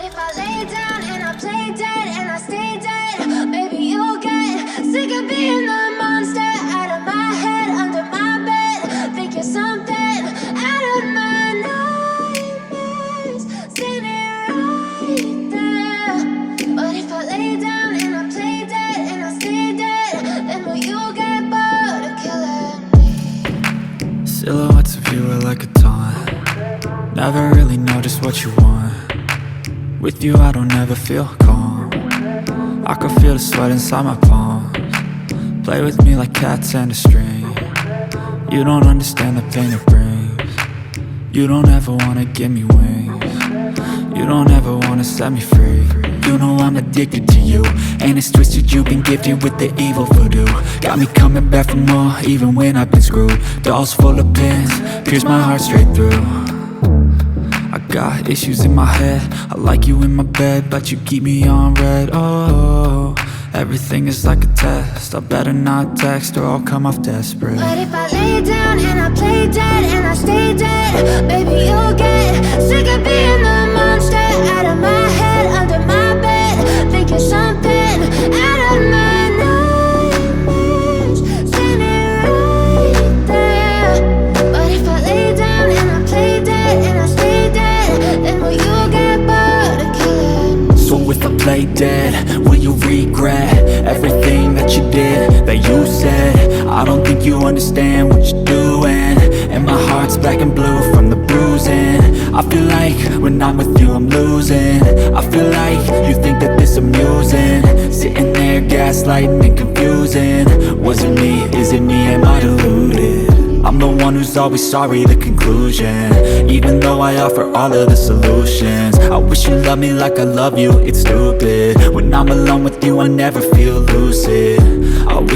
if I lay down and I play dead and I stay dead, maybe you'll get sick of being the monster out of my head, under my bed. Think you're something out of my nightmares, standing right there. But if I lay down and I play dead and I stay dead, then will you get bored of killing me? Silhouettes of you are like a taunt. Never really know just what you want. With you I don't ever feel calm. I can feel the sweat inside my palms. Play with me like cats and a string. You don't understand the pain it brings. You don't ever wanna give me wings. You don't ever wanna set me free. You know I'm addicted to you, and it's twisted, you've been gifted with the evil voodoo. Got me coming back for more, even when I've been screwed. Dolls full of pins, pierce my heart straight through. I got issues in my head, I like you in my bed, but you keep me on red. Oh, everything is like a test, I better not text or I'll come off desperate. But if I lay down and I play dead and I stay dead, baby you'll get sick of being the monster out of my head, under my bed. Think you're something out of my nightmares, standing right there. But if I lay down and I play dead and I stay dead, then will you get bored of killing me? So if I play dead, will you regret everything that you did, that you said? I don't think you understand what you're doing, and my heart's black and blue from the bruising. I feel like when I'm with you I'm losing. I feel like you think that this amusing, sitting there gaslighting and confusing. Was it me? Is it me? Am I deluded? I'm the one who's always sorry, the conclusion. Even though I offer all of the solutions, I wish you loved me like I love you, it's stupid. When I'm alone with you I never feel lucid. I wish